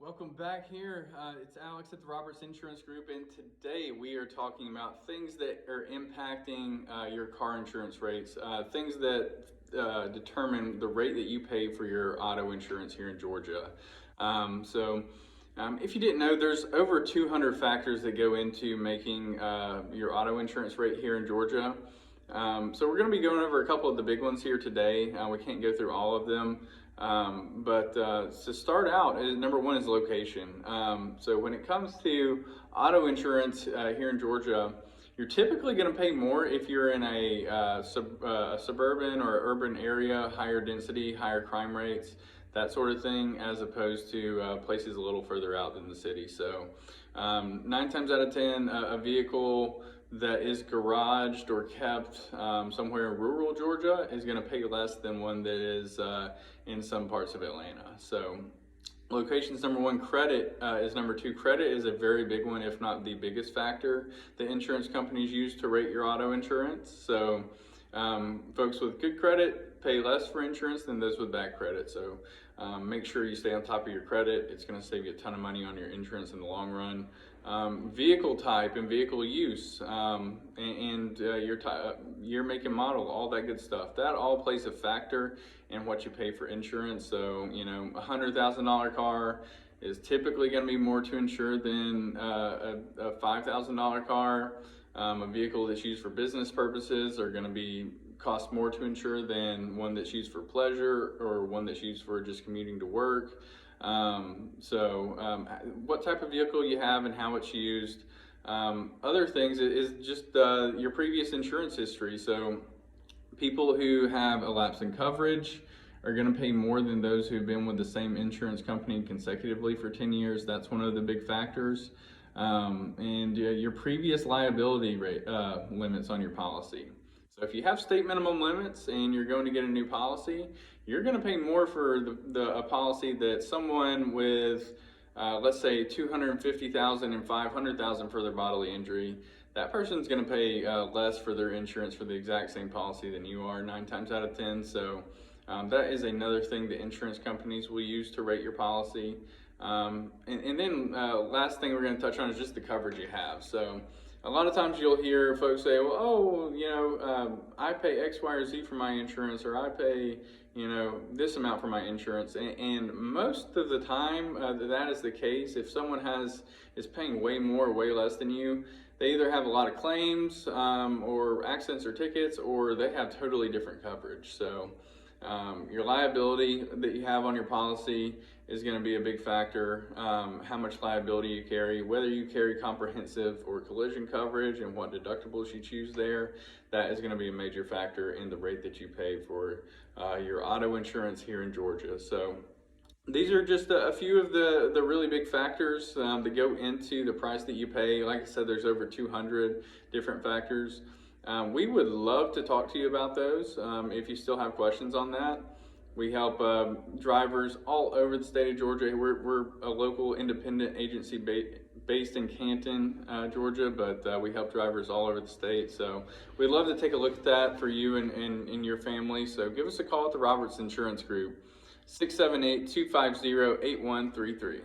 Welcome back here. It's Alex at the Roberts Insurance Group, and today we are talking about things that are impacting your car insurance rates, things that determine the rate that you pay for your auto insurance here in Georgia. If you didn't know, there's over 200 factors that go into making your auto insurance rate here in Georgia. So we're going to be going over a couple of the big ones here today. We can't go through all of them, but to start out, number one is location. So when it comes to auto insurance here in Georgia, you're typically going to pay more if you're in a suburban or urban area, higher density, higher crime rates, that sort of thing, as opposed to places a little further out than the city. So 9 times out of 10, a vehicle that is garaged or kept somewhere in rural Georgia is going to pay less than one that is in some parts of Atlanta. So location's number one. Credit is number two. Credit is a very big one, if not the biggest factor that insurance companies use to rate your auto insurance. So folks with good credit pay less for insurance than those with bad credit. So make sure you stay on top of your credit. It's going to save you a ton of money on your insurance in the long run. Vehicle type and vehicle use and your make and model, all that good stuff. That all plays a factor in what you pay for insurance. So, you know, a $100,000 car is typically going to be more to insure than a $5,000 car. A vehicle that's used for business purposes are going to cost more to insure than one that's used for pleasure or one that's used for just commuting to work. What type of vehicle you have and how it's used. Other things is just your previous insurance history. So people who have a lapse in coverage are going to pay more than those who've been with the same insurance company consecutively for 10 years. That's one of the big factors. Your previous liability rate, limits on your policy. So if you have state minimum limits and you're going to get a new policy, you're going to pay more for a policy that someone with, let's say, $250,000 and $500,000 for their bodily injury. That person's going to pay less for their insurance for the exact same policy than you are 9 times out of 10. So that is another thing that insurance companies will use to rate your policy. Last thing we're going to touch on is just the coverage you have. So a lot of times you'll hear folks say, well, oh, you know, I pay X, Y, or Z for my insurance, or I pay, you know, this amount for my insurance. And most of the time that is the case. If someone is paying way more or way less than you, they either have a lot of claims or accidents or tickets, or they have totally different coverage. So your liability that you have on your policy is going to be a big factor. How much liability you carry, whether you carry comprehensive or collision coverage, and what deductibles you choose there, that is going to be a major factor in the rate that you pay for your auto insurance here in Georgia. So these are just a few of the really big factors that go into the price that you pay. Like I said, there's over 200 different factors. We would love to talk to you about those if you still have questions on that. We help drivers all over the state of Georgia. We're a local independent agency based in Canton, Georgia, but we help drivers all over the state. So we'd love to take a look at that for you and your family. So give us a call at the Roberts Insurance Group, 678-250-8133.